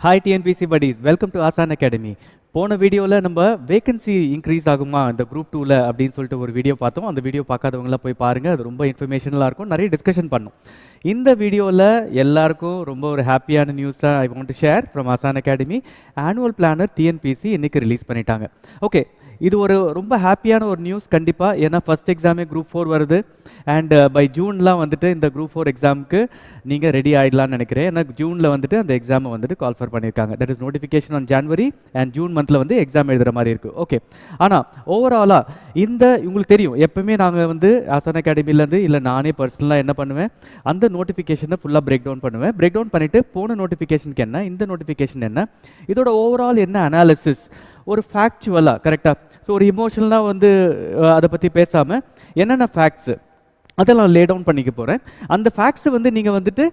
Hi TNPSC buddies, welcome to Aasan academy. போன வீடியோவில் நம்ம வேகன்சி இன்க்ரீஸ் ஆகுமா இந்த குரூப் 2ல அப்படின்னு சொல்லிட்டு ஒரு வீடியோ பார்த்தோம். அந்த வீடியோ பார்க்காதவங்களாம் போய் பாருங்கள், அது ரொம்ப இன்ஃபர்மேஷனலாக இருக்கும், நிறைய டிஸ்கஷன் பண்ணோம். இந்த வீடியோவில் எல்லாருக்கும் ரொம்ப ஒரு ஹாப்பியான நியூஸ் தான் I want to share from ஆசான் அகாடமி. ஆனுவல் பிளானர் டிஎன்பிசி இன்னைக்கு ரிலீஸ் பண்ணிட்டாங்க. ஓகே, இது ஒரு ரொம்ப ஹாப்பியான ஒரு நியூஸ் கண்டிப்பாக. ஏன்னா ஃபஸ்ட் எக்ஸாமே குரூப் 4 வருது அண்ட் பை ஜூன்லாம் வந்துட்டு இந்த குரூப் 4 எக்ஸாமுக்கு நீங்கள் ரெடி ஆகிடலான்னு நினைக்கிறேன். ஏன்னா ஜூனில் வந்துட்டு அந்த எக்ஸாமை வந்துட்டு கால்ஃபர் பண்ணியிருக்காங்க. That is notification on January and June மந்தில் வந்து எக்ஸாம் எழுதுகிற மாதிரி இருக்குது. ஓகே, ஆனால் ஓவராலாக இந்த உங்களுக்கு தெரியும், எப்பவுமே நாங்கள் வந்து ஆசான் அகாடமிலேருந்து இல்லை நானே பர்சனலாக என்ன பண்ணுவேன், அந்த நோட்டிஃபிகேஷனை ஃபுல்லாக பிரேக் டவுன் பண்ணுவேன். பிரேக் டவுன் பண்ணிவிட்டு போன நோட்டிஃபிகேஷனுக்கு என்ன, இந்த நோட்டிஃபிகேஷன் என்ன, இதோட ஓவரால் என்ன அனாலிசிஸ், ஒரு ஃபேக்சுவலாக கரெக்டாக. ஸோ ஒரு இமோஷனலாக வந்து அதை பற்றி பேசாமல் என்னென்ன ஃபேக்ட்ஸு அதெல்லாம் லே டவுன் பண்ணிக்க போகிறேன். அந்த ஃபேக்ட்ஸை வந்து நீங்கள் வந்துட்டு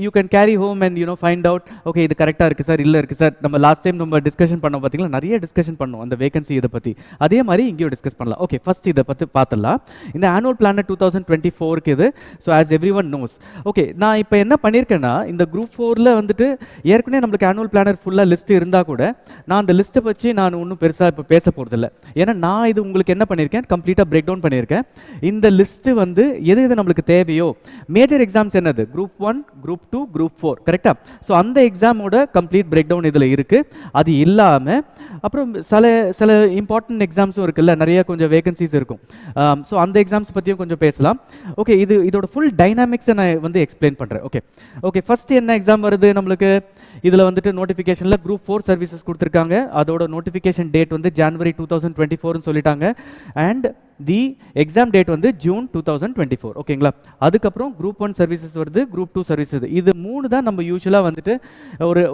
you can carry home and find out, okay இது கரெக்டாக இருக்குது சார், இல்லை இருக்குது சார். நம்ம லாஸ்ட் டைம் நம்ம டிஸ்கஷன் பண்ணோம் பார்த்தீங்களா, நிறைய டிஸ்கஷன் பண்ணோம் அந்த வேகன்சி இதை பற்றி. அதே மாதிரி இங்கேயும் டிஸ்கஸ் பண்ணலாம். ஓகே, ஃபஸ்ட் இதை பற்றி பார்த்துடலாம். இந்த ஆனுவல் பிளானர் 2024க்கு இது. So as every one knows. Okay, நான் இப்போ என்ன பண்ணியிருக்கேன்னா, இந்த குரூப் 4ல் வந்துட்டு ஏற்கனவே நம்மளுக்கு ஆனுவல் பிளானர் ஃபுல்லாக லிஸ்ட்டு இருந்தால் கூட நான் அந்த லிஸ்ட்டை வச்சு நான் ஒன்றும் பெருசாக இப்போ பேச போகிறதில்ல. ஏன்னா நான் இது உங்களுக்கு என்ன பண்ணியிருக்கேன், கம்ப்ளீட்டாக பிரேக் டவுன் பண்ணியிருக்கேன். இந்த லிஸ்ட்டு வந்து எது எது நம்மளுக்கு தேவையோ, மேஜர் எக்ஸாம்ஸ் என்னது, குரூப் 1, குரூப் 2, குரூப் 4 கரெக்டாக. ஸோ அந்த எக்ஸாமோட கம்ப்ளீட் பிரேக் டவுன் இதில் இருக்குது. அது இல்லாமல் அப்புறம் சில இம்பார்ட்டன்ட் எக்ஸாம்ஸும் இருக்குல்ல, நிறைய கொஞ்சம் வேகன்சிஸ் இருக்கும். ஸோ அந்த எக்ஸாம்ஸ் பற்றியும் கொஞ்சம் பேசலாம். ஓகே, இதோட ஃபுல் டைனாமிக்ஸை நான் வந்து எக்ஸ்பிளைன் பண்ணுறேன். ஓகே, ஃபஸ்ட்டு என்ன எக்ஸாம் வருது நம்மளுக்கு, இதில் வந்துட்டு நோட்டிஃபிகேஷனில் குரூப் 4 சர்வீசஸ் கொடுத்துருக்காங்க. அதோட நோட்டிஃபிகேஷன் டேட் வந்து ஜான்வரி 2024ன்னு சொல்லிட்டாங்க. அண்ட் தி எக்ஸாம் டேட் வந்து ஜூன் 2024. ஓகேங்களா. அதுக்கப்புறம் குரூப் 1 சர்வீசஸ் வருது, குரூப் 2 சர்வீசஸ். இது 3 தான் நம்ம யூஸ்வலாக வந்துட்டு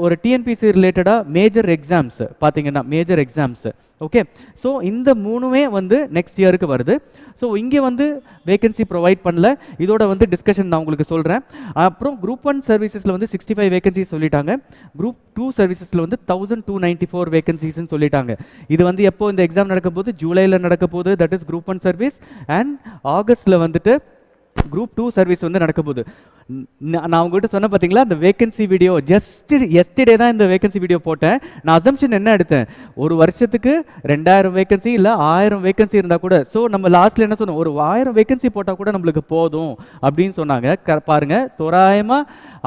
ஒரு டிஎன்பிசி ரிலேட்டடாக மேஜர் எக்ஸாம்ஸ் பார்த்தீங்கன்னா, மேஜர் எக்ஸாம்ஸ். ஓகே, ஸோ இந்த 3மே வந்து நெக்ஸ்ட் இயருக்கு வருது. ஸோ இங்கே வந்து வேகன்சி ப்ரொவைட் பண்ணல. இதோட வந்து டிஸ்கஷன் நான் உங்களுக்கு சொல்கிறேன். அப்புறம் குரூப் 1 சர்வீசஸில் வந்து 65 வேகன்சிஸ் சொல்லிட்டாங்க. குரூப் 2 சர்வீசஸில் வந்து 1294 வேகன்சிஸ்ன்னு சொல்லிட்டாங்க. இது வந்து எப்போ இந்த எக்ஸாம் நடக்கும் போது, ஜூலையில் நடக்க போகுது. That is group 1 service. And ஆகஸ்ட்டில் வந்துட்டு குரூப் 2 சர்வீஸ் வந்து நடக்க போகுது. நான் உங்கள்கிட்ட சொன்ன பார்த்தீங்களா, அந்த வேகன்சி வீடியோ எஸ்டர்டே தான் இந்த வேகன்சி வீடியோ போட்டேன். நான் அசம்ஷன் என்ன எடுத்தேன், ஒரு வருஷத்துக்கு 2000 வேகன்சி இல்லை 1000 வேகன்சி இருந்தால் கூட, ஸோ நம்ம லாஸ்ட்டில் என்ன சொன்னோம், ஒரு 1000 வேகன்சி போட்டால் கூட நம்மளுக்கு போதும் அப்படின்னு சொன்னாங்க. பாருங்கள், தோராயமாக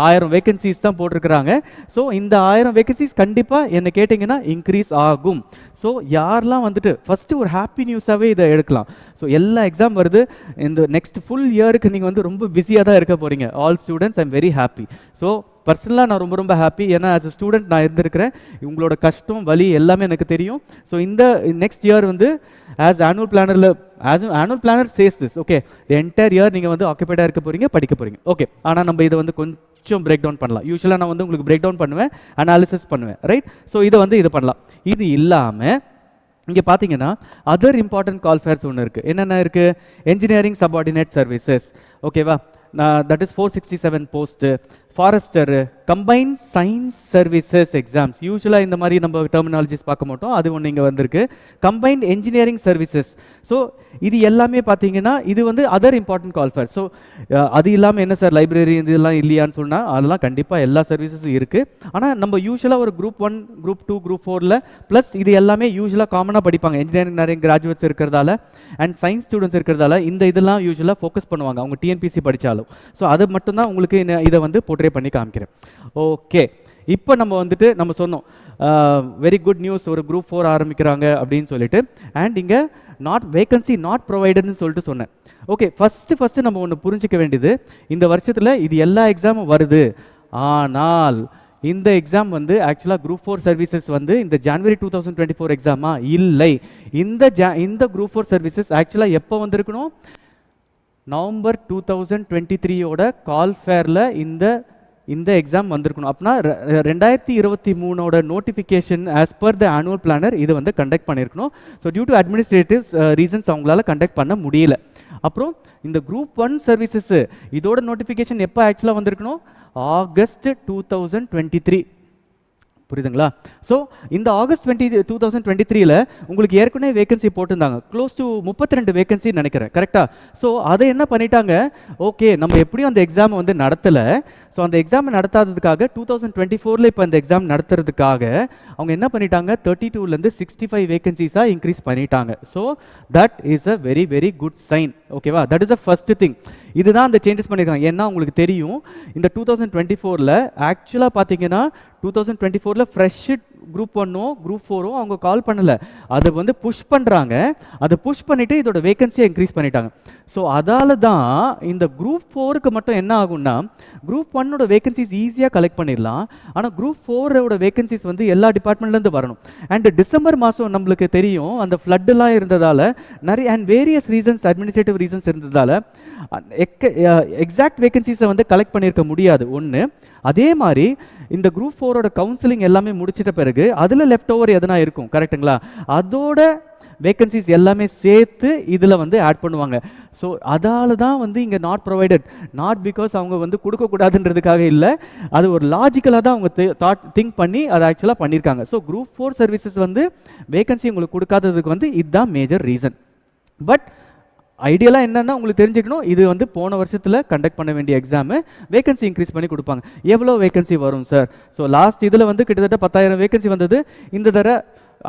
1000 வேகன்சிஸ் தான் போட்டிருக்கிறாங்க. ஸோ இந்த 1000 வேகன்சிஸ் கண்டிப்பாக என்ன கேட்டிங்கன்னா இன்க்ரீஸ் ஆகும். ஸோ யாரெல்லாம் வந்துட்டு ஃபஸ்ட்டு ஒரு ஹாப்பி நியூஸாகவே இதை எடுக்கலாம். ஸோ எல்லா எக்ஸாம் வருது. இந்த நெக்ஸ்ட் ஃபுல் இயருக்கு நீங்கள் வந்து ரொம்ப பிஸியாக தான் இருக்க போகிறீங்க. All students, I am very happy. So பர்சனலாக நான் ரொம்ப ஹாப்பி. ஏன்னா ஆஸ் அ ஸ்டூடெண்ட் நான் இருந்திருக்கிறேன். உங்களோட கஷ்டம் வலி எல்லாமே எனக்கு தெரியும். ஸோ இந்த நெக்ஸ்ட் இயர் வந்து annual planar chase this. Okay, entire year நீங்கள் வந்து ஆக்குபைடாக இருக்க போகிறீங்க, படிக்க போகிறீங்க. ஓகே, ஆனால் நம்ம இதை வந்து கொஞ்சம் பிரேக் டவுன் பண்ணலாம். யூஸ்வலாக நான் வந்து உங்களுக்கு பிரேக் டவுன் பண்ணுவேன், அனாலிசிஸ் பண்ணுவேன், ரைட். ஸோ இதை வந்து இது பண்ணலாம். இது இல்லாமல் இங்கே பார்த்தீங்கன்னா அதர் இம்பார்ட்டன்ட் கால்ஃபேர்ஸ் ஒன்று இருக்குது. என்னென்ன இருக்குது, என்ஜினியரிங் சபார்டினேட் சர்வீசஸ். ஓகேவா, that is 467 post. Forester, combined science services exams. யூஸ்வலாக இந்த மாதிரி நம்ம டெர்மினாலஜிஸ் பார்க்க மாட்டோம், அது ஒன்று இங்கே வந்திருக்கு. Combined engineering services. ஸோ இது எல்லாமே பார்த்தீங்கன்னா இது வந்து அதர் இம்பார்ட்டன்ட் கால்ஃபேர். ஸோ அது இல்லாமல் என்ன சார், லைப்ரரி இதெல்லாம் இல்லையான்னு சொன்னால் அதெல்லாம் கண்டிப்பாக எல்லா சர்வீசஸும் இருக்குது. ஆனால் நம்ம யூஸ்வலாக ஒரு குரூப் 1, குரூப் 2, குரூப் 4ல் ப்ளஸ் இது எல்லாமே யூஸ்வலாக காமனாக படிப்பாங்க. இன்ஜினியரிங் நிறைய கிராஜுவேட்ஸ் இருக்கிறதால அண்ட் சயின்ஸ் ஸ்டூடெண்ட்ஸ் இருக்கிறதால இந்த இதெல்லாம் யூஸ்வலாக ஃபோக்கஸ் பண்ணுவாங்க அவங்க டிஎன்பிசி படித்தாலும். ஸோ அது மட்டும்தான் உங்களுக்கு இதை வந்து போர்ட்ரே பண்ணி காமிக்கிறேன். ஓகே, இப்போ நம்ம வந்துட்டு நம்ம சொன்னோம் வெரி குட் நியூஸ், ஒரு குரூப் 4 ஆரம்பிக்கிறாங்க அப்படின்னு சொல்லிட்டு. அண்ட் இங்கே வேகன்சி நாட் ப்ரொவைடட்னு சொல்லிட்டு சொன்னேன். ஓகே, ஃபஸ்ட்டு நம்ம ஒன்று புரிஞ்சிக்க வேண்டியது, இந்த வருஷத்தில் இது எல்லா எக்ஸாமும் வருது. ஆனால் இந்த எக்ஸாம் வந்து ஆக்சுவலாக குரூப் 4 சர்வீசஸ் வந்து இந்த ஜான்வரி 2024 எக்ஸாமா இல்லை. இந்த குரூப் 4 சர்வீசஸ் ஆக்சுவலாக எப்போ வந்திருக்கணும், நவம்பர் 2023 கால்ஃபேரில் இந்த எக்ஸாம் வந்திருக்கணும். அப்படின்னா 2023 notification as per the annual planner இது வந்து கண்டக்ட் பண்ணியிருக்கணும். So due to administrative reasons அவங்களால கண்டக்ட் பண்ண முடியல. அப்புறம் இந்த குரூப் 1 சர்வீசஸ் இதோட நோட்டிஃபிகேஷன் எப்போ ஆக்சுவலாக வந்திருக்கணும், ஆகஸ்ட் 2023. புரியுதுங்களா? ஸோ இந்த ஆகஸ்ட் 2023ல உங்களுக்கு ஏற்கனவே வேகன்சி போட்டிருந்தாங்க, க்ளோஸ் டு 32 வேகன்சி நினைக்கிறேன், கரெக்டா? ஸோ அதை என்ன பண்ணிட்டாங்க, ஓகே நம்ம எப்படியும் அந்த எக்ஸாம் வந்து நடத்தலை, ஸோ அந்த எக்ஸாம் நடத்தாததுக்காக 2024ல இப்போ அந்த எக்ஸாம் நடத்துறதுக்காக அவங்க என்ன பண்ணிட்டாங்க, 32லேருந்து 65 வேகன்சிஸாக இன்க்ரீஸ் பண்ணிட்டாங்க. So that is a very very good sign. ஓகேவா? That is a first thing. இதுதான் அந்த சேஞ்சஸ் பண்ணியிருக்காங்க. ஏன்னா உங்களுக்கு தெரியும் இந்த 2024ல ஆக்சுவலாக பார்த்தீங்கன்னா 2024ல ஃப்ரெஷ் குரூப் 1ஓ குரூப் 4ஓ அவங்க கால் பண்ணலை, அதை வந்து புஷ் பண்ணுறாங்க. அதை புஷ் பண்ணிவிட்டு இதோட வேகன்சியை இன்க்ரீஸ் பண்ணிட்டாங்க. ஸோ அதால தான் இந்த குரூப் 4க்கு மட்டும் என்ன ஆகும்னா, குரூப் 1ஓட வேகன்சிஸ் ஈஸியாக கலெக்ட் பண்ணிடலாம், ஆனால் குரூப் 4ஓட வேகன்சிஸ் வந்து எல்லா டிபார்ட்மெண்ட்லேருந்து வரணும். அண்ட் டிசம்பர் மாதம் நம்மளுக்கு தெரியும் அந்த ஃப்ளட்டெல்லாம் இருந்ததால் நிறைய and various reasons, administrative reasons இருந்ததால் எக்ஸாக்ட் வேகன்சிஸை வந்து கலெக்ட் பண்ணியிருக்க முடியாது ஒன்று. அதே மாதிரி இந்த குரூப் 4ஓட கவுன்சிலிங் எல்லாமே முடிச்சிட்ட பிறகு அதில் லெஃப்ட் ஓவர் எதனா இருக்கும், கரெக்டுங்களா? அதோட வேகன்சிஸ் எல்லாமே சேர்த்து இதில் வந்து ஆட் பண்ணுவாங்க. ஸோ அதால தான் வந்து இங்கே நாட் ப்ரொவைடட், நாட் பிகாஸ் அவங்க வந்து கொடுக்கக்கூடாதுன்றதுக்காக இல்லை, அது ஒரு லாஜிக்கலாக தான் அவங்க திங்க் பண்ணி அதை ஆக்சுவலாக பண்ணியிருக்காங்க. ஸோ குரூப் 4 சர்வீசஸ் வந்து வேகன்சி உங்களுக்கு கொடுக்காததுக்கு வந்து இதுதான் மேஜர் ரீசன். பட் ஐடியலாக என்னென்னா உங்களுக்கு தெரிஞ்சுக்கணும், இது வந்து போன வருஷத்தில் கண்டக்ட் பண்ண வேண்டிய எக்ஸாமு, வேகன்சி இன்க்ரீஸ் பண்ணி கொடுப்பாங்க. எவ்வளோ வேகன்சி வரும் சார்? ஸோ லாஸ்ட் இதில் வந்து கிட்டத்தட்ட 10,000 வேகன்சி வந்தது. இந்த தடவை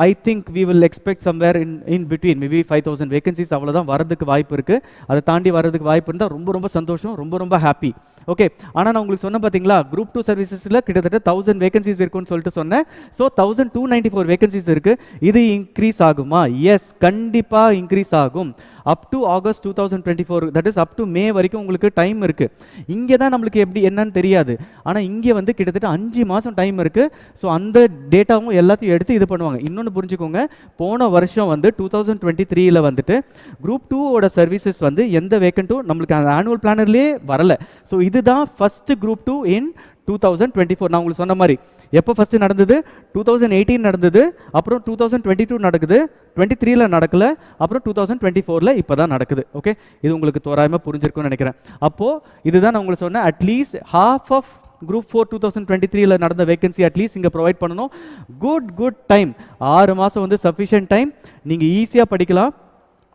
I think we will expect somewhere in between maybe 5,000 vacancies அவ்வளோதான் வரதுக்கு வாய்ப்பு இருக்குது. அதை தாண்டி வரதுக்கு வாய்ப்பு இருந்தால் ரொம்ப ரொம்ப சந்தோஷம், ரொம்ப ரொம்ப ஹாப்பி. ஓகே, ஆனால் நான் உங்களுக்கு சொன்னேன் பார்த்தீங்களா, குரூப் 2 சர்வீசஸில் கிட்டத்தட்ட 1000 வேகன்சிஸ் இருக்குன்னு சொல்லிட்டு சொன்னேன். ஸோ 1294 வேகன்சிஸ் இருக்குது. இது இன்க்ரீஸ் ஆகுமா? எஸ், கண்டிப்பாக இன்க்ரீஸ் ஆகும். Up to August 2024, that is up to May வரைக்கும் உங்களுக்கு டைம் இருக்குது. இங்கே தான் நம்மளுக்கு எப்படி என்னன்னு தெரியாது, ஆனால் இங்கே வந்து கிட்டத்தட்ட 5 மாதம் டைம் இருக்குது. ஸோ அந்த டேட்டாவும் எல்லாத்தையும் எடுத்து இது பண்ணுவாங்க. இன்னொன்று புரிஞ்சுக்கோங்க, போன வருஷம் வந்து 2023ல வந்துட்டு குரூப் 2ஓட சர்வீசஸ் வந்து எந்த வேக்கண்ட்டும் நம்மளுக்கு அந்த ஆனுவல் பிளானர்லேயே வரலை. ஸோ இதுதான் ஃபஸ்ட்டு குரூப் 2 இன் 2024. நான் உங்களுக்கு சொன்ன மாதிரி எப்போ ஃபஸ்ட்டு நடந்தது, 2018 நடந்தது, அப்புறம் 2022 நடக்குது, 23ல நடக்கல, அப்புறம் 2024ல இப்போ தான் நடக்குது. ஓகே, இது உங்களுக்கு தோராயமாக புரிஞ்சிருக்கும்னு நினைக்கிறேன். அப்போது இதுதான் நான் உங்களுக்கு சொன்னேன், அட்லீஸ்ட் ஹாஃப் ஆஃப் குரூப் 4 2023ல நடந்த வேகன்சி அட்லீஸ்ட் இங்கே ப்ரொவைட் பண்ணணும். குட் டைம், 6 மாதம் வந்து சஃபிஷியன்ட் டைம், நீங்கள் ஈஸியாக படிக்கலாம்.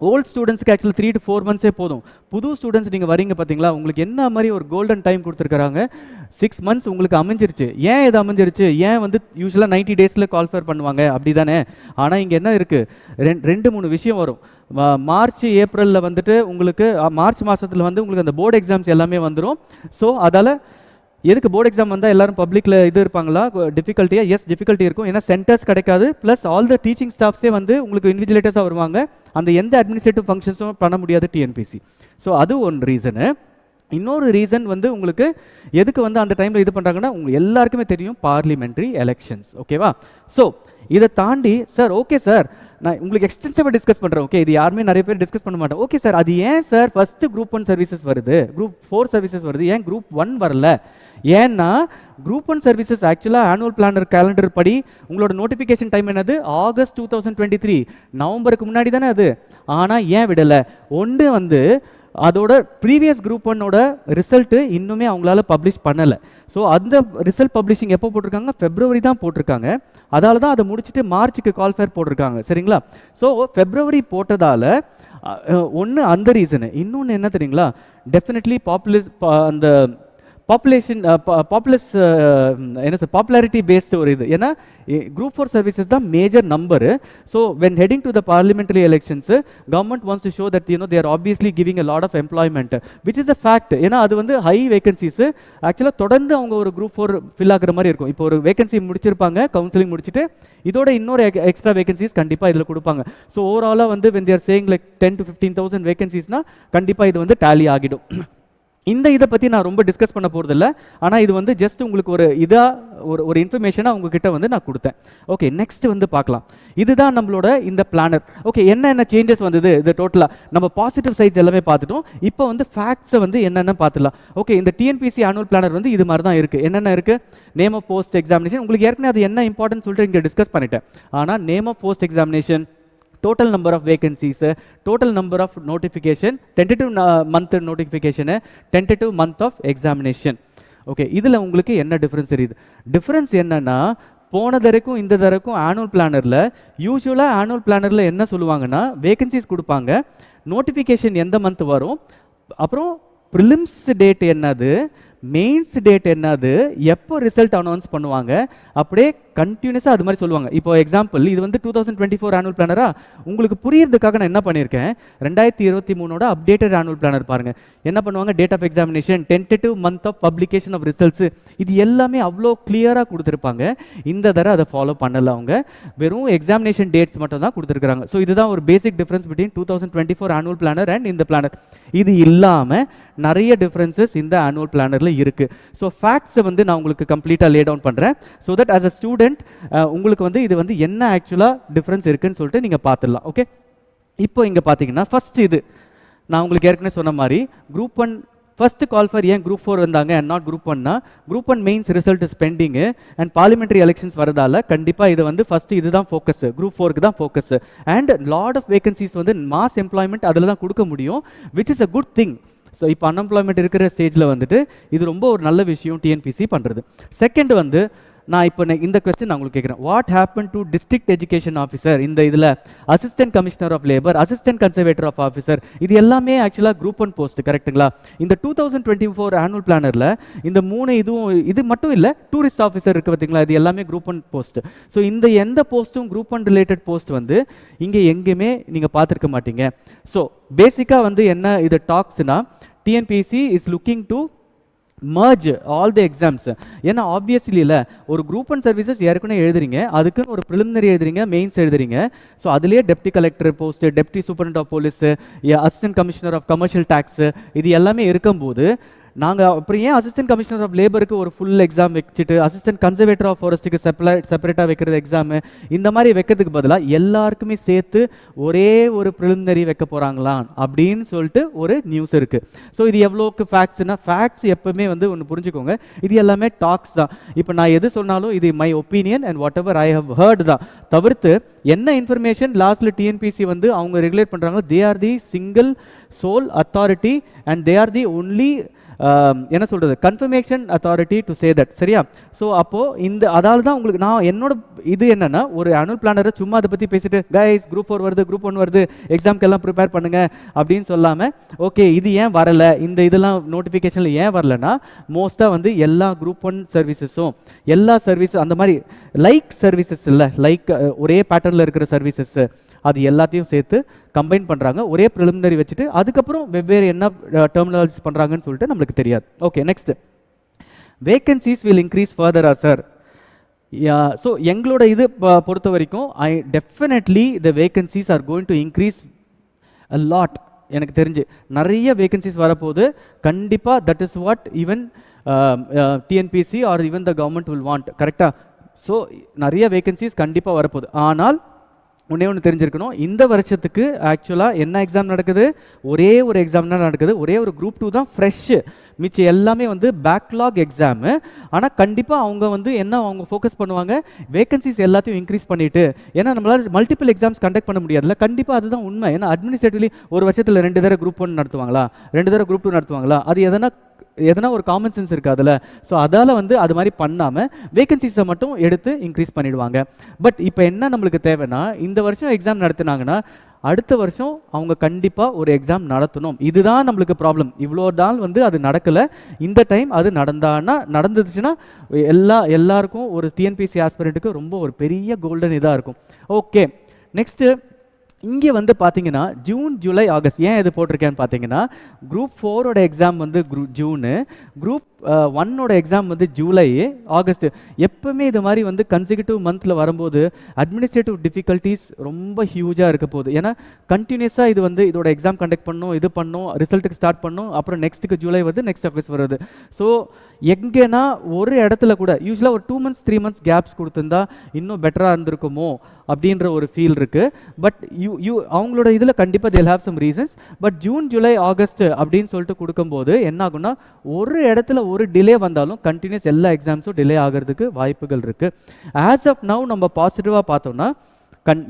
ஓல்ட் ஸ்டூடெண்ட்ஸ்க்கு ஆக்சுவலி 3 to 4 months போதும். புது ஸ்டூடெண்ட்ஸ் நீங்கள் வரீங்க பார்த்தீங்களா, உங்களுக்கு என்ன மாதிரி ஒரு கோல்டன் டைம் கொடுத்துருக்காங்க, 6 months உங்களுக்கு அமைஞ்சிருச்சு. ஏன் இது அமைஞ்சிருச்சு? ஏன் வந்து யூஸ்வலாக 90 daysல கால்ஃபர் பண்ணுவாங்க அப்படி தானே? ஆனால் இங்கே என்ன இருக்குது, 2-3 விஷயம் வரும். மார்ச் ஏப்ரலில் வந்துட்டு உங்களுக்கு மார்ச் மாதத்தில் வந்து உங்களுக்கு அந்த போர்டு எக்ஸாம்ஸ் எல்லாமே வந்துடும். ஸோ அதால் எதுக்கு போர்டு எக்ஸாம் வந்தால் எல்லாரும் பப்ளிக்கில் இது இருப்பாங்களா, டிஃபிகல்ட்டியாக? எஸ், டிஃபிகல்ட்டி இருக்கும். ஏன்னா சென்டர்ஸ் கிடைக்காது, ப்ளஸ் ஆல் த டீச்சிங் ஸ்டாஃப்ஸே வந்து உங்களுக்கு இன்விஜிலேட்டர்ஸாக வருவாங்க. அந்த எந்த அட்மினிஸ்ட்ரேட்டிவ் ஃபங்க்ஷன்ஸும் பண்ண முடியாது டிஎன்பிசி. ஸோ அது ஒன்று ரீசனு. இன்னொரு ரீசன் வந்து உங்களுக்கு எதுக்கு வந்து அந்த டைமில் இது பண்ணுறாங்கன்னா, உங்களுக்கு எல்லாருக்குமே தெரியும் பார்லிமெண்ட்ரி எலெக்ஷன்ஸ். ஓகேவா? ஸோ இதை தாண்டி சார், ஓகே சார், நான் உங்களுக்கு எக்ஸ்டென்சிவாக டிஸ்கஸ் பண்ணுறேன். ஓகே, இது யாருமே நிறைய பேர் டிஸ்கஸ் பண்ண மாட்டேன். ஓகே சார், அது ஏன் சார் ஃபஸ்ட்டு குரூப் 1 சர்வீசஸ் வருது, குரூப் 4 சர்வீசஸ் வருது, ஏன் குரூப் 1 வரல? ஏன்னா குரூப் 1 சர்வீசஸ் ஆக்சுவலாக ஆனுவல் பிளானர் கேலண்டர் படி உங்களோட நோட்டிஃபிகேஷன் டைம் என்னது, ஆகஸ்ட் 2023, நவம்பருக்கு முன்னாடி தானே அது. ஆனால் ஏன் விடலை? ஒன்று வந்து அதோட ப்ரீவியஸ் குரூப் 1ஓட ரிசல்ட்டு இன்னுமே அவங்களால பப்ளிஷ் பண்ணலை. ஸோ அந்த ரிசல்ட் பப்ளிஷிங் எப்போ போட்டிருக்காங்க, ஃபெப்ரவரி தான் போட்டிருக்காங்க. அதால தான் அதை முடிச்சுட்டு மார்ச்சுக்கு கால்ஃபேர் போட்டிருக்காங்க. சரிங்களா? ஸோ ஃபெப்ரவரி போட்டதால் ஒன்று அந்த ரீசனு. இன்னொன்று என்ன தெரியுங்களா, டெஃபினெட்லி அந்த பாப்புலஸ் என்ன சார், பாப்புலாரிட்டி பேஸ்டு ஒரு இது. ஏன்னா குரூப் 4 சர்வீசஸ் தான் major number. So when heading to the parliamentary elections, government wants to show that they are obviously giving a lot of employment, which is a fact. ஏன்னா அது வந்து high vacancies. ஆக்சுவலாக தொடர்ந்து அவங்க ஒரு குரூப் 4 ஃபில் ஆகிற மாதிரி இருக்கும். இப்போ ஒரு வேகன்சி முடிச்சிருப்பாங்க, கவுன்சிலிங் முடிச்சுட்டு இதோட இன்னொரு எக்ஸ்ட்ரா வேகன்சிஸ் கண்டிப்பாக இதில் கொடுப்பாங்க. ஸோ ஓவராலாக வந்து when they are saying like 10 to 15,000 வேகன்சிஸ்னால் கண்டிப்பாக இது வந்து டேலி ஆகிடும். இதை பற்றி நான் ரொம்ப டிஸ்கஸ் பண்ண போகிறதில்ல, ஆனால் இது வந்து ஜஸ்ட் உங்களுக்கு ஒரு ஒரு இன்ஃபர்மேஷனாக உங்ககிட்ட வந்து நான் கொடுத்தேன். ஓகே, நெக்ஸ்ட் வந்து பார்க்கலாம். இதுதான் நம்மளோட இந்த பிளானர். ஓகே, என்ன சேஞ்சஸ் வந்தது, இது டோட்டலாக நம்ம பாசிட்டிவ் சைட்ஸ் எல்லாமே பார்த்துட்டோம். இப்போ வந்து ஃபேக்ட்ஸை வந்து என்னென்ன பார்த்துலாம். ஓகே, இந்த டிஎன்பிசி ஆனுவல் பிளானர் வந்து இது மாதிரி தான் இருக்குது. என்னென்ன இருக்குது, நேம் ஆஃப் போஸ்ட் எக்ஸாமினேஷன், உங்களுக்கு ஏற்கனவே அது என்ன இம்பார்ட்டன்ட் சொல்லிட்டு இங்கே டிஸ்கஸ் பண்ணிட்டேன். ஆனால் name of post examination, total number of vacancies, total number of notification, tentative month notification, tentative month of examination. Okay, இதில் உங்களுக்கு என்ன டிஃப்ரென்ஸ் தெரியுது? டிஃப்ரென்ஸ் என்னன்னா, போன தடவைக்கும் இந்த தடவைக்கும் ஆனுவல் பிளானரில் யூஸ்வலாக ஆனுவல் பிளானரில் என்ன சொல்லுவாங்கன்னா வேகன்சிஸ் கொடுப்பாங்க, நோட்டிஃபிகேஷன் எந்த மந்த் வரும், அப்புறம் ப்ரிலிம்ஸ் டேட் என்னது, மெயின்ஸ் டேட் என்னது, எப்போ ரிசல்ட் அனௌன்ஸ் பண்ணுவாங்க, அப்படியே கண்டினியூஸாக அது மாதிரி சொல்லுவாங்க. இப்போ எக்ஸாம்பிள் இது வந்து 2024 ஆனுவல் பிளானரா, உங்களுக்கு புரியறதுக்காக நான் என்ன பண்ணியிருக்கேன், 2023 அப்டேட்டட் ஆனுவல் பிளானர் பாருங்கள். என்ன பண்ணுவாங்க, date of examination, tentative month of publication of results, இது எல்லாமே அவ்வளோ கிளியராக கொடுத்துருப்பாங்க. இந்த தடவை அதை ஃபாலோ பண்ணலை, அவங்க வெறும் எக்ஸாமினேஷன் டேட்ஸ் மட்டும் தான் கொடுத்துருக்காங்க. ஸோ இதுதான் ஒரு பேசிக் difference between 2024 annual planner and இந்த பிளானர். இது இல்லாமல் நிறைய டிஃப்ரென்சஸ் இந்த ஆனுவல் பிளானரில் இருக்குது. ஸோ ஃபேக்ட்ஸை வந்து நான் உங்களுக்கு கம்ப்ளீட்டாக லே டவுன் பண்ணுறேன். So that as a student உங்களுக்கு வந்து இது வந்து என்ன ஆக்சுவலாக டிஃப்ரென்ஸ் இருக்குன்னு சொல்லிட்டு நீங்கள் பார்த்துடலாம். ஓகே, இப்போ இங்கே பார்த்தீங்கன்னா ஃபர்ஸ்ட் இது நான் உங்களுக்கு ஏற்கனவே சொன்ன மாதிரி குரூப் 1 ஃபர்ஸ்ட் கால் ஃபார் ஏன் குரூப் 4 வந்தாங்க அண்ட் நாட் குரூப் 1னா, group 1 mains result is pending and parliamentary elections வரதால கண்டிப்பாக இது வந்து ஃபர்ஸ்ட் இதுதான் ஃபோக்கஸ், குரூப் 4க்கு தான் focus. And lot of vacancies வந்து மாஸ் எம்ப்ளாய்மெண்ட் அதில் தான் கொடுக்க முடியும், which is a good thing. So இப்போ அன்எம்ப்ளாய்மெண்ட் இருக்கிற ஸ்டேஜில் வந்துட்டு இது ரொம்ப ஒரு நல்ல விஷயம் டிஎன்பிசி பண்ணுறது. செகண்ட் வந்து நான் இப்போ இந்த கொஸ்டின் நான் உங்களுக்கு கேட்குறேன், what happen to district education officer, இந்த இதில் assistant commissioner of labour, assistant conservator of officer, இது எல்லாமே ஆக்சுவலாக குரூப் 1 போஸ்ட் கரெக்டுங்களா? இந்த 2024 ஆனுவல் பிளானரில் இந்த 3 இதுவும் இது மட்டும் இல்லை, டூரிஸ்ட் ஆஃபீஸர் இருக்குது பார்த்தீங்களா, இது எல்லாமே குரூப் 1 போஸ்ட். ஸோ இந்த எந்த போஸ்ட்டும் குரூப் 1 ரிலேட்டட் போஸ்ட் வந்து இங்கே எங்கேயுமே நீங்கள் பார்த்துருக்க மாட்டீங்க. ஸோ பேசிக்காக வந்து என்ன இது டாக்ஸ்னா, TNPSC is looking to merge all the exams. ஏன்னா ஆப்வியஸ்லி இல்லை, ஒரு குரூப் 1 சர்வீசஸ் ஏற்கனவே எழுதுறீங்க, அதுக்குன்னு ஒரு ப்ரிலிமினரி எழுதுறீங்க, மெயின்ஸ் எழுதுறீங்க. ஸோ அதுலேயே deputy collector post, deputy superintendent of police, assistant commissioner of commercial taxes, இது எல்லாமே இருக்கும்போது நாங்கள் அப்புறம் ஏன் அசிஸ்டன்ட் கமிஷனர் ஆஃப் லேபருக்கு ஒரு ஃபுல் எக்ஸாம் வச்சுட்டு அசிஸ்டன்ட் கன்சர்வேட்டர் ஆஃப் ஃபாரஸ்ட்டுக்கு செப்பரேட்டாக வைக்கிறது எக்ஸாமு, இந்த மாதிரி வைக்கிறதுக்கு பதிலாக எல்லாருக்குமே சேர்த்து ஒரே ஒரு ப்ரிலிமினரி வைக்க போகிறாங்களா அப்படின்னு சொல்லிட்டு ஒரு நியூஸ் இருக்குது. ஸோ இது எவ்வளோக்கு ஃபேக்ட்ஸ்னா, ஃபேக்ட்ஸ் எப்பவுமே வந்து ஒன்று புரிஞ்சுக்கோங்க, இது எல்லாமே டாக்ஸ் தான். இப்போ நான் எது சொன்னாலும் இது my opinion and whatever I have heard தான், தவிர்த்து என்ன இன்ஃபர்மேஷன் லாஸ்ட்டில் டிஎன்பிசி வந்து அவங்க ரெகுலேட் பண்ணுறாங்க, they are the single sole authority and they are the only என்ன சொல்கிறது confirmation authority to say that. சரியா? ஸோ அப்போது இந்த அதால் தான் உங்களுக்கு நான் என்னோட இது என்னென்னா, ஒரு ஆனுவல் பிளானரை சும்மா அதை பற்றி பேசிட்டு கைஸ் குரூப் 4 வருது, குரூப் 1 வருது, எக்ஸாம்க்கெல்லாம் ப்ரிப்பேர் பண்ணுங்க அப்படின்னு சொல்லாமல், ஓகே இது ஏன் வரலை, இந்த இதெல்லாம் நோட்டிஃபிகேஷனில் ஏன் வரலைன்னா, மோஸ்ட்டாக வந்து எல்லா குரூப் 1 சர்வீசஸும் எல்லா சர்வீஸ் அந்த மாதிரி லைக் சர்வீசஸ் இல்லை, லைக் ஒரே பேட்டர்னில் இருக்கிற சர்வீசஸ் அது எல்லாத்தையும் சேர்த்து கம்பைன் பண்ணுறாங்க, ஒரே ப்ரிலிமினரி வச்சுட்டு அதுக்கப்புறம் வெவ்வேறு என்ன டெர்மினாலஜிஸ் பண்ணுறாங்கன்னு சொல்லிட்டு நம்மளுக்கு தெரியாது. Okay, next vacancies will increase ஃபர்தரா சார்? ஸோ எங்களோட இது பொறுத்த வரைக்கும் definitely the vacancies are going to increase a lot. எனக்கு தெரிஞ்சு நிறைய வேகன்சிஸ் வரப்போகுது கண்டிப்பாக. That is what even TNPSC or even the government will want. கரெக்டாக? ஸோ நிறைய வேகன்சிஸ் கண்டிப்பாக வரப்போகுது. ஆனால் ஒன்று தெரிஞ்சிருக்கணும், இந்த வருஷத்துக்கு ஆக்சுவலாக என்ன எக்ஸாம் நடக்குது, ஒரே ஒரு எக்ஸாம் தான் நடக்குது, ஒரே ஒரு குரூப் 2 தான் ஃப்ரெஷ்ஷு, மிச்சம் எல்லாமே வந்து பேக்லாக் எக்ஸாமு. ஆனால் கண்டிப்பாக அவங்க வந்து என்ன அவங்க ஃபோக்கஸ் பண்ணுவாங்க, வேகன்சிஸ் எல்லாத்தையும் இன்க்ரீஸ் பண்ணிவிட்டு, ஏன்னா நம்மளால் மல்டிபிள் எக்ஸாம்ஸ் கண்டக்ட் பண்ண முடியாதுல்ல. கண்டிப்பாக அதுதான் உண்மை. ஏன்னா அட்மினிஸ்ட்ரேட்டிவ்லி ஒரு வருஷத்தில் 2 தடவை குரூப் 1 நடத்துவாங்களா, 2 தடவை குரூப் 2 நடத்துவாங்களா, அது எதனா ஒரு காமன் சென்ஸ் இருக்குது அதில். ஸோ அதால் வந்து அது மாதிரி பண்ணாமல் வேகன்சிஸை மட்டும் எடுத்து இன்க்ரீஸ் பண்ணிவிடுவாங்க. பட் இப்போ என்ன நம்மளுக்கு தேவைன்னா, இந்த வருஷம் எக்ஸாம் நடத்துனாங்கன்னா அடுத்த வருஷம் அவங்க கண்டிப்பாக ஒரு எக்ஸாம் நடத்தணும். இதுதான் நம்மளுக்கு ப்ராப்ளம். இவ்வளோ நாள் வந்து அது நடக்கலை. இந்த டைம் அது நடந்துச்சுன்னா எல்லாருக்கும் ஒரு டிஎன்பிஎஸ்சி ஆஸ்பிரண்ட்டுக்கு ரொம்ப ஒரு பெரிய கோல்டன் இதாக இருக்கும். ஓகே, நெக்ஸ்ட்டு இங்கே வந்து பார்த்தீங்கன்னா ஜூன், ஜூலை, ஆகஸ்ட். ஏன் இது போட்டிருக்கேன்னு பார்த்தீங்கன்னா, குரூப் 4ஓட எக்ஸாம் வந்து ஜூனு, குரூப் 1ஓட எக்ஸாம் வந்து ஜூலை, ஆகஸ்ட். எப்பவுமே இது மாதிரி வந்து கன்சிக்யூட்டிவ் மந்தில் வரும்போது அட்மினிஸ்ட்ரேட்டிவ் டிஃபிகல்ட்டிஸ் ரொம்ப ஹியூஜாக இருக்க போகுது. ஏன்னா கண்டினியூஸாக இது வந்து இதோட எக்ஸாம் கண்டக்ட் பண்ணணும், இது பண்ணணும், ரிசல்ட்டுக்கு ஸ்டார்ட் பண்ணணும், அப்புறம் நெக்ஸ்ட்டுக்கு ஜூலை வருது, நெக்ஸ்ட் ஆகஸ்ட் வருது. ஸோ எங்கேனா ஒரு இடத்துல கூட யூஸ்வலாக ஒரு 2 months 3 months கேப்ஸ் கொடுத்துருந்தா இன்னும் பெட்டராக இருந்திருக்குமோ அப்படின்ற ஒரு ஃபீல் இருக்குது. பட் அவங்களோட இதில் கண்டிப்பாக they'll have some reasons. But June, July, August அப்படின்னு சொல்லிட்டு கொடுக்கும்போது என்ன ஆகும்னா, ஒரு இடத்துல ஒரு டிலே வந்தாலும் கண்டினியூஸ் எல்லா எக்ஸாம்ஸும் டிலே ஆகிறதுக்கு வாய்ப்புகள் இருக்குது. ஆஸ் ஆஃப் நவ் நம்ம பாசிட்டிவாக பார்த்தோம்னா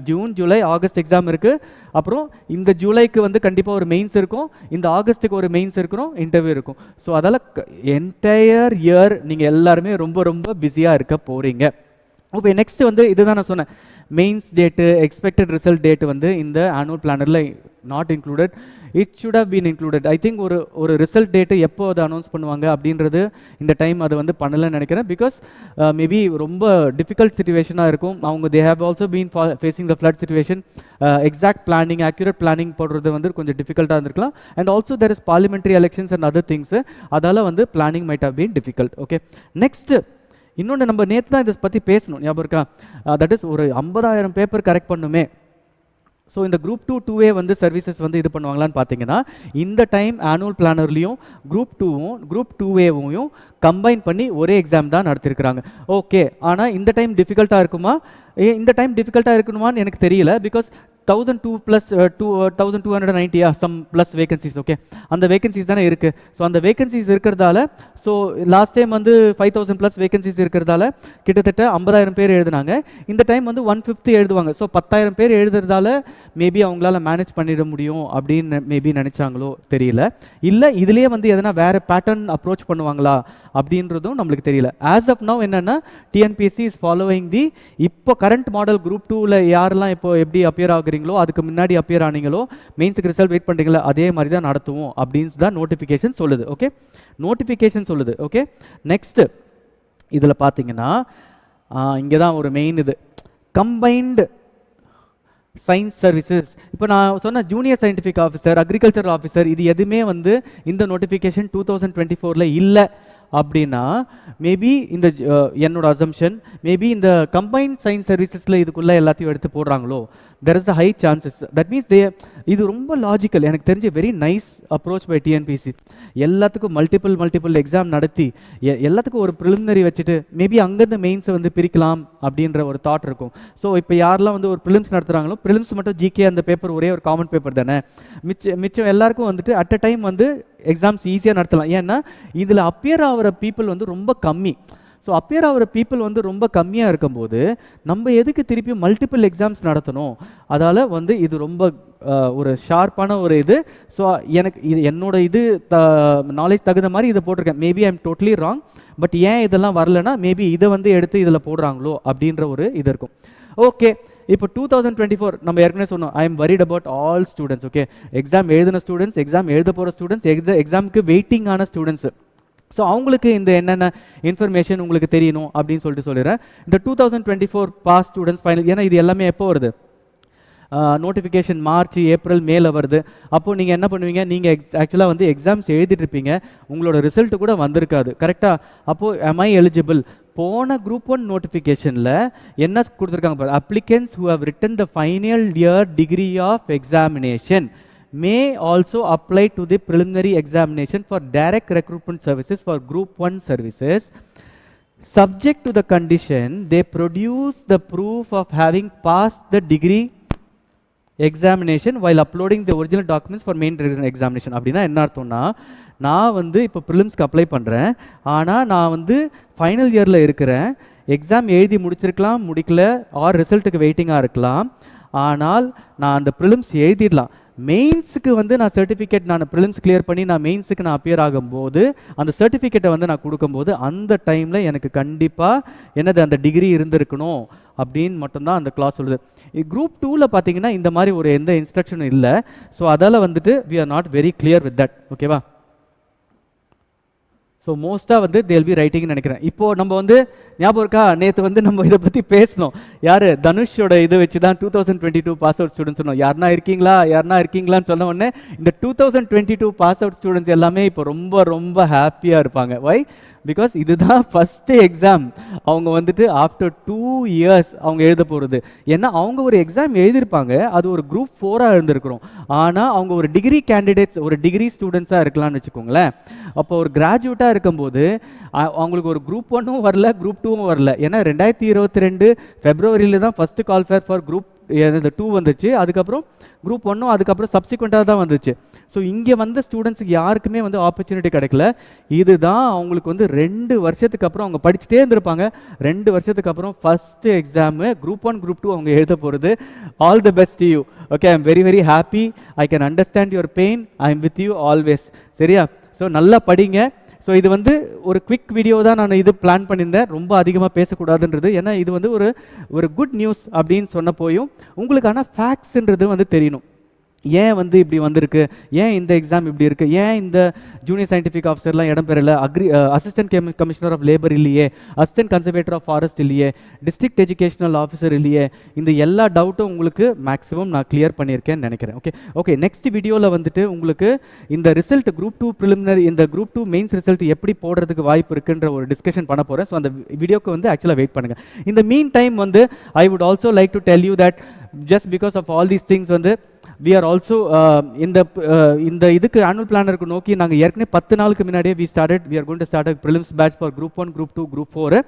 ஜூன், ஜூலை, ஆகஸ்ட் எக்ஸாம் இருக்குது. அப்புறம் இந்த ஜூலைக்கு வந்து கண்டிப்பாக ஒரு மெயின்ஸ் இருக்கும், இந்த ஆகஸ்ட்டுக்கு ஒரு மெயின்ஸ் இருக்கும், இன்டர்வியூ இருக்கும். ஸோ அதால் என்டையர் இயர் நீங்கள் எல்லாருமே ரொம்ப ரொம்ப பிஸியாக இருக்க போகிறீங்க. ஓகே, நெக்ஸ்ட் வந்து இதுதான் நான் சொன்னேன், mains date expected result date வந்து இந்த ஆனுவல் பிளானரில் not included. It should have been included. I think ஒரு ரிசல்ட் டேட்டு எப்போ அதை அனௌன்ஸ் பண்ணுவாங்க அப்படின்றது இந்த டைம் அது வந்து பண்ணலைன்னு நினைக்கிறேன். பிகாஸ் மேபி ரொம்ப டிஃபிகல்ட் சுச்சுவேஷனாக இருக்கும். அவங்க they have also been facing the flood situation. Exact planning accurate planning போடுறது வந்து கொஞ்சம் டிஃபிகல்ட்டாக இருந்திருக்கலாம். And also there is parliamentary elections and other things. அதால் வந்து planning might have been difficult. Okay, next இன்னொன்று நம்ம நேற்று தான் இதை பற்றி பேசணும், ஞாபகம் இருக்கா? தட் இஸ் ஒரு 50,000 பேப்பர் கரெக்ட் பண்ணுமே. ஸோ இந்த குரூப் 2A வந்து சர்வீசஸ் வந்து இது பண்ணுவாங்களான்னு பார்த்தீங்கன்னா, இந்த டைம் ஆனுவல் பிளானர்லையும் குரூப் 2A கம்பைன் பண்ணி ஒரே எக்ஸாம் தான் நடத்திருக்கிறாங்க. ஓகே, ஆனால் இந்த டைம் டிஃபிகல்ட்டாக இருக்குமா? இந்த டைம் டிஃபிகல்ட்டாக இருக்கணுமான்னு எனக்கு தெரியல. Because 1,200 + 1,290 some plus vacancies. Okay, அந்த வேகன்சிஸ் தானே இருக்குது. ஸோ அந்த வேகன்சிஸ் இருக்கிறதால, ஸோ லாஸ்ட் டைம் வந்து 5,000+ வேகன்சிஸ் இருக்கிறதால கிட்டத்தட்ட 50,000 பேர் எழுதுனாங்க. இந்த டைம் வந்து 150 எழுதுவாங்க. ஸோ 10,000 பேர் எழுதுறதால மேபி அவங்களால மேனேஜ் பண்ணிட முடியும் அப்படின்னு மேபி நினச்சாங்களோ தெரியல. இல்லை இதுலேயே வந்து எதனா வேறு பேட்டர்ன் அப்ரோச் பண்ணுவாங்களா அப்படின்றதும் நம்மளுக்கு தெரியல. ஆஸ் ஆஃப் நவ் என்னென்னா டிஎன்பிஎஸ்சி இஸ் ஃபாலோவிங் தி இப்போ கரண்ட் மாடல் குரூப் 2ல யாரெல்லாம் இப்போ எப்படி அப்பியர் ஆகுறீங்களோ, அதுக்கு முன்னாடி அப்பியர் ஆனீங்களோ, மெயின்ஸுக்கு ரிசல்ட் வெயிட் பண்ணுறீங்களோ அதே மாதிரி தான் நடத்துவோம் அப்படின்னு தான் நோட்டிஃபிகேஷன் சொல்லுது. ஓகே, நோட்டிஃபிகேஷன் சொல்லுது. ஓகே, நெக்ஸ்ட் இதில் பார்த்தீங்கன்னா இங்கே தான் ஒரு மெயின் இது கம்பைன்டு சயின்ஸ் சர்வீசஸ். இப்போ நான் சொன்ன junior scientific officer, agriculture officer, இது எதுவுமே வந்து இந்த நோட்டிஃபிகேஷன் 2024ல் இல்லை அப்படின்னா மேபி இந்த என்னோட அசம்ஷன் மேபி இந்த கம்பைன்ட் சயின்ஸ் சர்வீசஸில் இதுக்குள்ளே எல்லாத்தையும் எடுத்து போடுறாங்களோ, there is a high chances. That means இது ரொம்ப லாஜிக்கல். எனக்கு தெரிஞ்ச very nice approach by TNPSC. எல்லாத்துக்கும் மல்டிபிள் எக்ஸாம் நடத்தி எல்லாத்துக்கும் ஒரு ப்ரிலிமினரி வச்சுட்டு மேபி அங்கேருந்து மெயின்ஸை வந்து பிரிக்கலாம் அப்படின்ற ஒரு தாட் இருக்கும். ஸோ இப்போ யாரெல்லாம் வந்து ஒரு ப்ரிலிம்ஸ் நடத்துகிறாங்களோ, ப்ரிலிம்ஸ் மட்டும் ஜிகே அந்த பேப்பர் ஒரே ஒரு காமன் பேப்பர் தானே, மிச்சம் எல்லாருக்கும் வந்துட்டு அட் அ டைம் வந்து எக்ஸாம்ஸ் ஈஸியாக நடத்தலாம். ஏன்னா இதில் அப்பியர் ஆகிற பீப்புள் வந்து ரொம்ப கம்மி. ஸோ அப்பியர் ஆகிற பீப்புள் வந்து ரொம்ப கம்மியாக இருக்கும்போது நம்ம எதுக்கு திருப்பி மல்டிபிள் எக்ஸாம்ஸ் நடத்தணும்? அதால் வந்து இது ரொம்ப ஒரு ஷார்ப்பான ஒரு இது. ஸோ எனக்கு இது என்னோட இது நாலேஜ் தகுந்த மாதிரி இதை போட்டிருக்கேன். Maybe I am totally wrong. But ஏன் இதெல்லாம் வரலன்னா மேபி இதை வந்து எடுத்து இதில் போடுறாங்களோ அப்படின்ற ஒரு இது இருக்கும். ஓகே, இப்போ 2024 நம்ம ஏற்கனவே சொன்னோம், I am worried about all students. Okay, exam எழுதின ஸ்டூடெண்ட்ஸ், எக்ஸாம் எழுத போகிற ஸ்டூடெண்ட்ஸ், எக்ஸாமுக்கு வெயிட்டிங் ஆன ஸ்டூடெண்ட்ஸ். ஸோ அவங்களுக்கு இந்த என்னென்ன இன்ஃபர்மேஷன் உங்களுக்கு தெரியணும் அப்படின்னு சொல்லிட்டு சொல்லிடுறேன். இந்த 2024 பாஸ் ஸ்டூடெண்ட்ஸ் ஃபைனல், ஏன்னா இது எல்லாமே எப்போ வருது? நோட்டிஃபிகேஷன் மார்ச், ஏப்ரல், மேல வருது. அப்போது நீங்கள் என்ன பண்ணுவீங்க? நீங்கள் ஆக்சுவலாக வந்து எக்ஸாம்ஸ் எழுதிட்டுருப்பீங்க, உங்களோட ரிசல்ட்டு கூட வந்திருக்காது. கரெக்டாக? அப்போது am I eligible? போன குரூப் 1 நோட்டிஃபிகேஷனில் என்ன கொடுத்துருக்காங்க பாரு, applicants who have written the final year degree of examination may also apply to the preliminary examination for direct recruitment services for group 1 services, subject to the condition they produce the proof of having passed the degree examination while uploading the original documents for main examination. அப்படின்னா என்ன அர்த்தம்னா, நான் வந்து இப்போ ப்ரிலிம்ஸ்க்கு apply பண்ணுறேன், ஆனால் நான் வந்து ஃபைனல் இயரில் இருக்கிறேன், எக்ஸாம் எழுதி முடிச்சிருக்கலாம், முடிக்கல, ஆர் ரிசல்ட்டுக்கு வெயிட்டிங்காக இருக்கலாம். ஆனால் நான் அந்த ப்ரிலிம்ஸ் எழுதிடலாம். மெயின்ஸுக்கு வந்து நான் சர்டிஃபிகேட், நான் ப்ரிலிம்ஸ் கிளியர் பண்ணி நான் மெயின்ஸுக்கு நான் அப்பியர் ஆகும்போது அந்த சர்டிஃபிகேட்டை வந்து நான் கொடுக்கும்போது அந்த டைமில் எனக்கு கண்டிப்பாக என்னது அந்த டிகிரி இருந்திருக்கணும் அப்படின்னு மட்டும்தான் அந்த கிளாஸ் சொல்லுது. குரூப் 2ல் பார்த்தீங்கன்னா இந்த மாதிரி ஒரு எந்த இன்ஸ்ட்ரக்ஷனும் இல்லை. ஸோ அதால் வந்துட்டு we are not very clear with that. ஓகேவா? ஸோ மோஸ்ட்டாக வந்து தேல் பி ரைட்டிங்னு நினைக்கிறேன். இப்போது நம்ம வந்து ஞாபகம் இருக்கா, நேற்று வந்து நம்ம இதை பற்றி பேசணும். யார் தனுஷோட இதை வச்சு தான் 2022 பாஸ் அவுட் ஸ்டூடெண்ட்ஸ் சொன்னோம். யாருனா இருக்கீங்களான்னு சொன்ன உடனே இந்த 2022 பாஸ் அவுட் ஸ்டூடெண்ட்ஸ் எல்லாமே இப்போ ரொம்ப ரொம்ப ஹாப்பியாக இருப்பாங்க. வை? பிகாஸ் இதுதான் ஃபஸ்ட்டு எக்ஸாம் அவங்க வந்துட்டு ஆஃப்டர் 2 இயர்ஸ் அவங்க எழுத போகிறது. ஏன்னா அவங்க ஒரு எக்ஸாம் எழுதியிருப்பாங்க, அது ஒரு குரூப் 4ஆக இருந்திருக்கிறோம். ஆனால் அவங்க ஒரு டிகிரி கேண்டிடேட்ஸ், ஒரு டிகிரி ஸ்டூடெண்ட்ஸாக இருக்கலாம்னு வச்சுக்கோங்களேன். அப்போ ஒரு கிராஜுவேட்டாக இருக்கும்போது அவங்களுக்கு ஒரு குரூப் 1ம் வரல, குரூப் 2ம் வரல. ஏன்னா 2022 ஃபெப்ரவரியில் தான் first call fair for group 2 வந்துச்சு. அதுக்கப்புறம் குரூப் 1ம் அதுக்கப்புறம் சப்சிக்வெண்ட்டாக தான் வந்துச்சு. ஸோ இங்கே வந்த ஸ்டூடெண்ட்ஸுக்கு யாருக்குமே வந்து ஆப்பர்ச்சுனிட்டி கிடைக்கல. இதுதான் அவங்களுக்கு வந்து 2 வருஷத்துக்கு அப்புறம் அவங்க படிச்சுட்டே இருந்திருப்பாங்க. 2 வருஷத்துக்கு அப்புறம் ஃபஸ்ட்டு எக்ஸாமு குரூப் 1 குரூப் 2 அவங்க எழுத போகிறது. All the best you. Okay, I am very very happy. I can understand your pain. I am with you always. சரியா? ஸோ நல்லா படிங்க. ஸோ இது வந்து ஒரு குவிக் வீடியோ தான் நான் இது பிளான் பண்ணியிருந்தேன், ரொம்ப அதிகமாக பேசக்கூடாதுன்றது. ஏன்னா இது வந்து ஒரு குட் நியூஸ் அப்படின்னு சொன்னப்போயும் உங்களுக்கான ஃபேக்ட்ஸ்ன்றது வந்து தெரியணும். ஏன் வந்து இப்படி வந்திருக்கு, ஏன் இந்த எக்ஸாம் இப்படி இருக்குது, ஏன் இந்த ஜூனியர் சயின்டிஃபிக் ஆஃபீஸர்லாம் இடம் பெறல, அசிஸ்டன்ட் கமிஷனர் ஆஃப் லேபர் இல்லையே, அசிஸ்டன்ட் கன்சர்வேட்டர் ஆஃப் ஃபாரஸ்ட் இல்லையே, டிஸ்ட்ரிக்ட் எஜுகேஷனல் ஆஃபீஸர் இல்லையே, இந்த எல்லா டவுட்டும் உங்களுக்கு மேக்ஸிமம் நான் கிளியர் பண்ணியிருக்கேன்னு நினைக்கிறேன். ஓகே நெக்ஸ்ட் வீடியோவில் வந்துட்டு உங்களுக்கு இந்த ரிசல்ட் குரூப் 2 ப்ரிலிமினரி, இந்த குரூப் 2 மெயின்ஸ் ரிசல்ட் எப்படி போடுறதுக்கு வாய்ப்பு இருக்குன்ற ஒரு டிஸ்கஷன் பண்ண போகிறேன். ஸோ அந்த வீடியோக்கு வந்து ஆக்சுவலாக வெயிட் பண்ணுங்கள். இந்த மீன் டைம் வந்து I would also like to tell you that just because of all these things வந்து we are also இந்த இதுக்கு ஆனுவல் பிளானருக்கு நோக்கி நாங்கள் ஏற்கனவே 10 நாளுக்கு முன்னாடியே we are going to start a prelims batch for group 1, group 2, group 4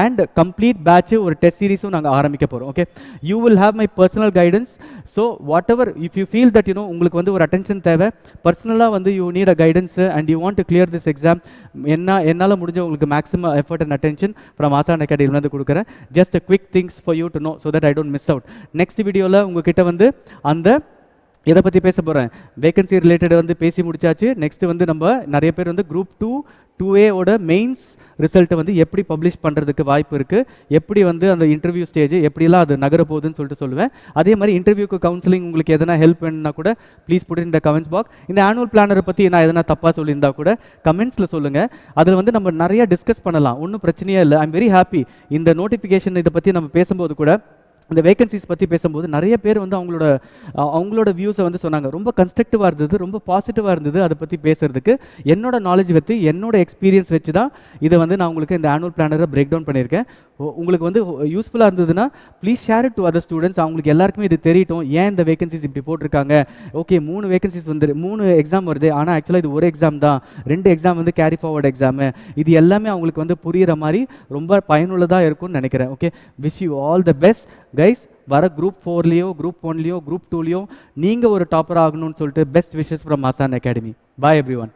and complete batch ஒரு test சீரிஸும் நாங்கள் ஆரம்பிக்க போகிறோம். Okay, you will have my personal guidance. So whatever, if you feel that உங்களுக்கு வந்து ஒரு அட்டென்ஷன் தேவை, பர்சனலாக வந்து you need a guidance and you want to clear this exam, என்னால் முடிஞ்ச உங்களுக்கு maximum effort and attention from ஆசான் அகாடமியில் வந்து கொடுக்குறேன். Just a quick things for you to know so that I don't miss out. Next வீடியோவில் உங்ககிட்ட வந்து அந்த எதை பற்றி பேச போகிறேன், வேகன்சி ரிலேட்டட் வந்து பேசி முடிச்சாச்சு. நெக்ஸ்ட் வந்து நம்ம நிறைய பேர் வந்து குரூப் 2A ஓட மெயின்ஸ் ரிசல்ட்டை வந்து எப்படி பப்ளிஷ் பண்ணுறதுக்கு வாய்ப்பு இருக்குது, எப்படி வந்து அந்த இன்டர்வியூ ஸ்டேஜ் எப்படிலாம் அது நகர போகுதுன்னு சொல்லிட்டு சொல்லுவேன். அதே மாதிரி இன்டர்வியூக்கு கவுன்சிலிங் உங்களுக்கு எதனா ஹெல்ப் வேணும்னா கூட please put in the comments box. இந்த ஆனுவல் பிளானரை பற்றி நான் எதனா தப்பாக சொல்லியிருந்தா கூட கமெண்ட்ஸில் சொல்லுங்கள். அதில் வந்து நம்ம நிறைய டிஸ்கஸ் பண்ணலாம், ஒன்றும் பிரச்சனையே இல்லை. I'm very happy. இந்த நோட்டிஃபிகேஷன் இதை பற்றி நம்ம பேசும்போது கூட, இந்த வேகன்சிஸ் பற்றி பேசும்போது நிறைய பேர் வந்து அவங்களோட வியூஸை வந்து சொன்னாங்க. ரொம்ப கன்ஸ்ட்ரக்டிவாக இருந்தது, ரொம்ப பாசிட்டிவாக இருந்தது. அதை பற்றி பேசுறதுக்கு என்னோட நாலேஜ் வச்சு, என்னோட எக்ஸ்பீரியன்ஸ் வச்சு தான் இதை வந்து நான் உங்களுக்கு இந்த ஆனுவல் பிளானரை பிரேக் டவுன் பண்ணியிருக்கேன். உங்களுக்கு வந்து யூஸ்ஃபுல்லாக இருந்ததுன்னா please share it to other students. அவங்களுக்கு எல்லாருக்குமே இது தெரியட்டும், ஏன் இந்த வேகன்சிஸ் இப்படி போட்டிருக்காங்க. ஓகே, 3 வேகன்சிஸ் வந்து 3 எக்ஸாம் வருது, ஆனால் ஆக்சுவலாக இது ஒரு எக்ஸாம் தான், 2 எக்ஸாம் வந்து கேரி ஃபார்வர்ட் எக்ஸாமு. இது எல்லாமே அவங்களுக்கு வந்து புரிகிற மாதிரி ரொம்ப பயனுள்ளதாக இருக்கும்னு நினைக்கிறேன். Okay, wish you all the best guys. வர குரூப் 4லையோ குரூப் 1லையோ குரூப் 2லையோ நீங்கள் ஒரு டாப்பர் ஆகணும்னு சொல்லிட்டு பெஸ்ட் விஷஸ் ஃப்ரம் ஆசான் அகாடமி. பாய் எவ்ரி ஒன்.